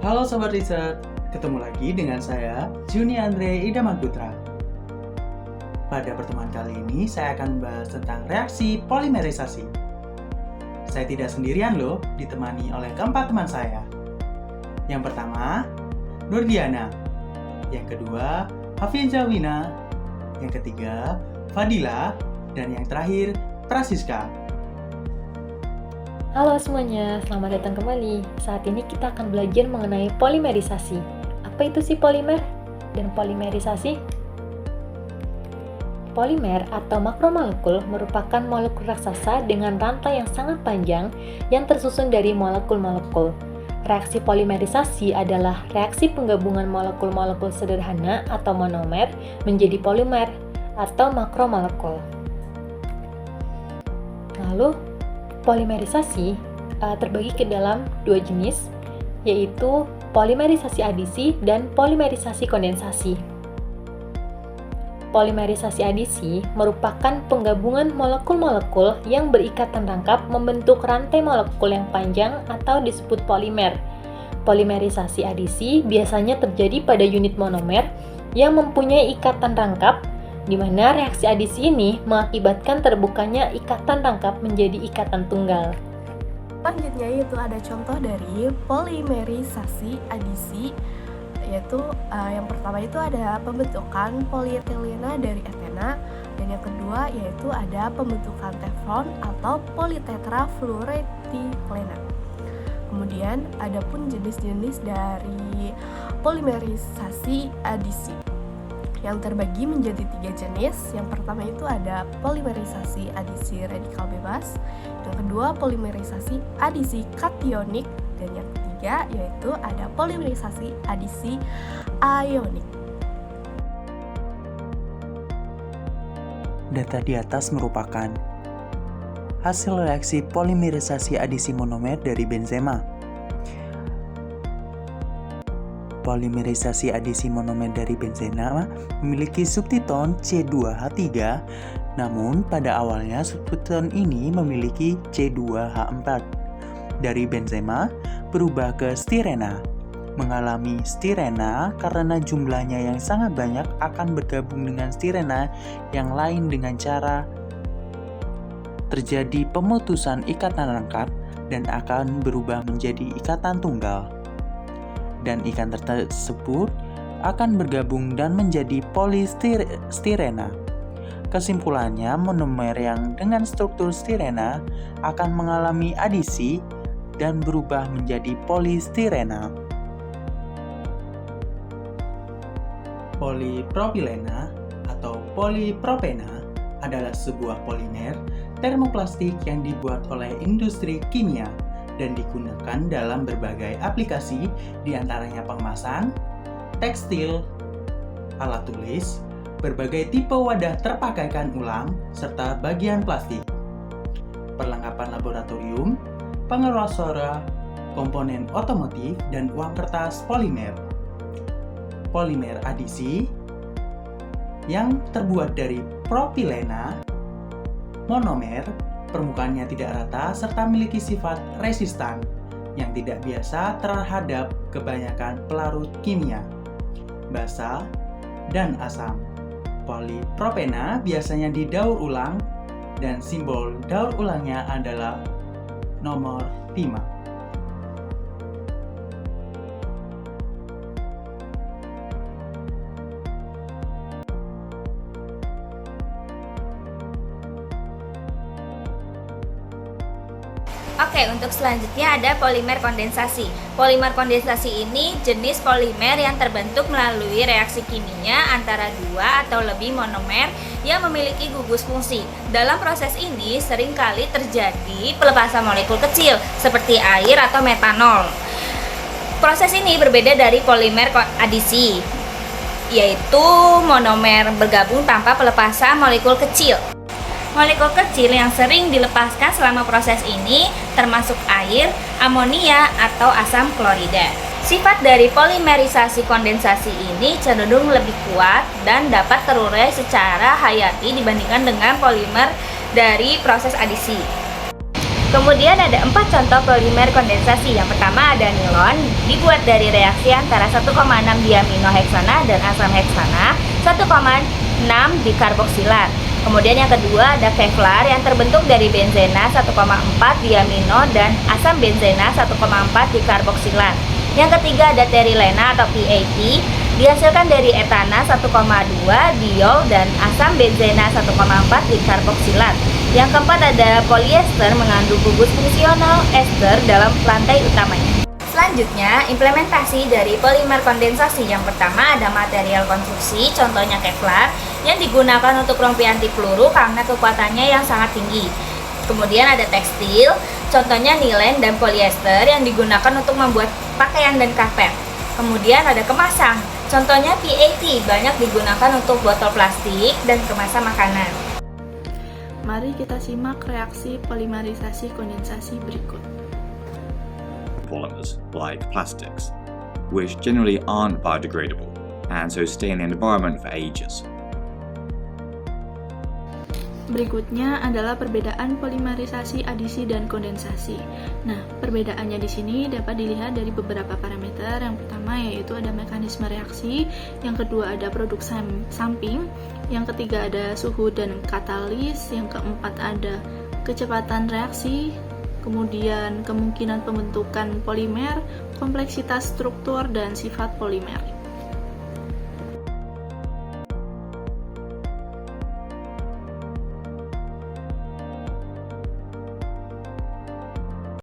Halo Sobat Riset, ketemu lagi dengan saya, Juni Andre Idaman Putra. Pada pertemuan kali ini, saya akan membahas tentang reaksi polimerisasi. Saya tidak sendirian loh, ditemani oleh keempat teman saya. Yang pertama, Nurdiana. Yang kedua, Hafiza Wina. Yang ketiga, Fadila. Dan yang terakhir, Prasiska. Halo semuanya, selamat datang kembali. Saat ini kita akan belajar mengenai polimerisasi. Apa itu sih polimer dan polimerisasi? Polimer atau makromolekul merupakan molekul raksasa dengan rantai yang sangat panjang yang tersusun dari molekul-molekul. Reaksi polimerisasi adalah reaksi penggabungan molekul-molekul sederhana atau monomer menjadi polimer atau makromolekul. Lalu, polimerisasi terbagi ke dalam dua jenis, yaitu polimerisasi adisi dan polimerisasi kondensasi. Polimerisasi adisi merupakan penggabungan molekul-molekul yang berikatan rangkap membentuk rantai molekul yang panjang atau disebut polimer. Polimerisasi adisi biasanya terjadi pada unit monomer yang mempunyai ikatan rangkap, di mana reaksi adisi ini mengakibatkan terbukanya ikatan rangkap menjadi ikatan tunggal. Selanjutnya yaitu ada contoh dari polimerisasi adisi, yaitu yang pertama itu ada pembentukan polietilena dari etena, dan yang kedua yaitu ada pembentukan teflon atau politetrafluoretilena. Kemudian ada pun jenis-jenis dari polimerisasi adisi yang terbagi menjadi 3 jenis. Yang pertama itu ada polimerisasi adisi radikal bebas, yang kedua polimerisasi adisi kationik, dan yang ketiga yaitu ada polimerisasi adisi aionik. Data di atas merupakan hasil reaksi polimerisasi adisi monomer dari benzema. Polimerisasi adisi monomer dari benzema memiliki subtiton C2H3, namun pada awalnya subtiton ini memiliki C2H4. Dari benzema berubah ke stirena. Mengalami stirena karena jumlahnya yang sangat banyak akan bergabung dengan stirena yang lain dengan cara terjadi pemutusan ikatan rangkap dan akan berubah menjadi ikatan tunggal. Dan ikan tersebut akan bergabung dan menjadi polistirena. Kesimpulannya, monomer yang dengan struktur stirena akan mengalami adisi dan berubah menjadi polistirena. Polipropilena atau polipropena adalah sebuah polimer termoplastik yang dibuat oleh industri kimia dan digunakan dalam berbagai aplikasi, diantaranya pengemasan, tekstil, alat tulis, berbagai tipe wadah terpakaikan ulang, serta bagian plastik, perlengkapan laboratorium, pengeras suara, komponen otomotif, dan uang kertas polimer. Polimer adisi yang terbuat dari propilena, monomer, permukaannya tidak rata serta memiliki sifat resistan yang tidak biasa terhadap kebanyakan pelarut kimia, basa, dan asam. Polipropena biasanya didaur ulang dan simbol daur ulangnya adalah nomor 5. Oke, untuk selanjutnya ada polimer kondensasi. Polimer kondensasi ini jenis polimer yang terbentuk melalui reaksi kimia antara dua atau lebih monomer yang memiliki gugus fungsi. Dalam proses ini seringkali terjadi pelepasan molekul kecil seperti air atau metanol. Proses ini berbeda dari polimer adisi, yaitu monomer bergabung tanpa pelepasan molekul kecil. Molekul kecil yang sering dilepaskan selama proses ini termasuk air, amonia, atau asam klorida. Sifat dari polimerisasi kondensasi ini cenderung lebih kuat dan dapat terurai secara hayati dibandingkan dengan polimer dari proses adisi. Kemudian ada 4 contoh polimer kondensasi. Yang pertama ada nilon, dibuat dari reaksi antara 1,6 diaminoheksana dan asam heksana, 1,6 dikarboksilat. Kemudian yang kedua ada kevlar yang terbentuk dari benzena 1,4 diamino dan asam benzena 1,4 dikarboksilat. Yang ketiga ada terilena atau PAT, dihasilkan dari etana 1,2 diol dan asam benzena 1,4 dikarboksilat. Yang keempat ada polyester mengandung gugus fungsional ester dalam lantai utamanya. Selanjutnya, implementasi dari polimer kondensasi. Yang pertama ada material konstruksi, contohnya kevlar, yang digunakan untuk rompi anti peluru karena kekuatannya yang sangat tinggi. Kemudian ada tekstil, contohnya nilen dan polyester yang digunakan untuk membuat pakaian dan karpet. Kemudian ada kemasan, contohnya PAT, banyak digunakan untuk botol plastik dan kemasan makanan. Mari kita simak reaksi polimerisasi kondensasi berikut. Polymers, like plastics, which generally aren't biodegradable and so stay in the environment for ages. Berikutnya adalah perbedaan polimerisasi adisi dan kondensasi. Nah, perbedaannya di sini dapat dilihat dari beberapa parameter. Yang pertama yaitu ada mekanisme reaksi, yang kedua ada produk samping, yang ketiga ada suhu dan katalis, yang keempat ada kecepatan reaksi, kemudian kemungkinan pembentukan polimer, kompleksitas struktur, dan sifat polimer.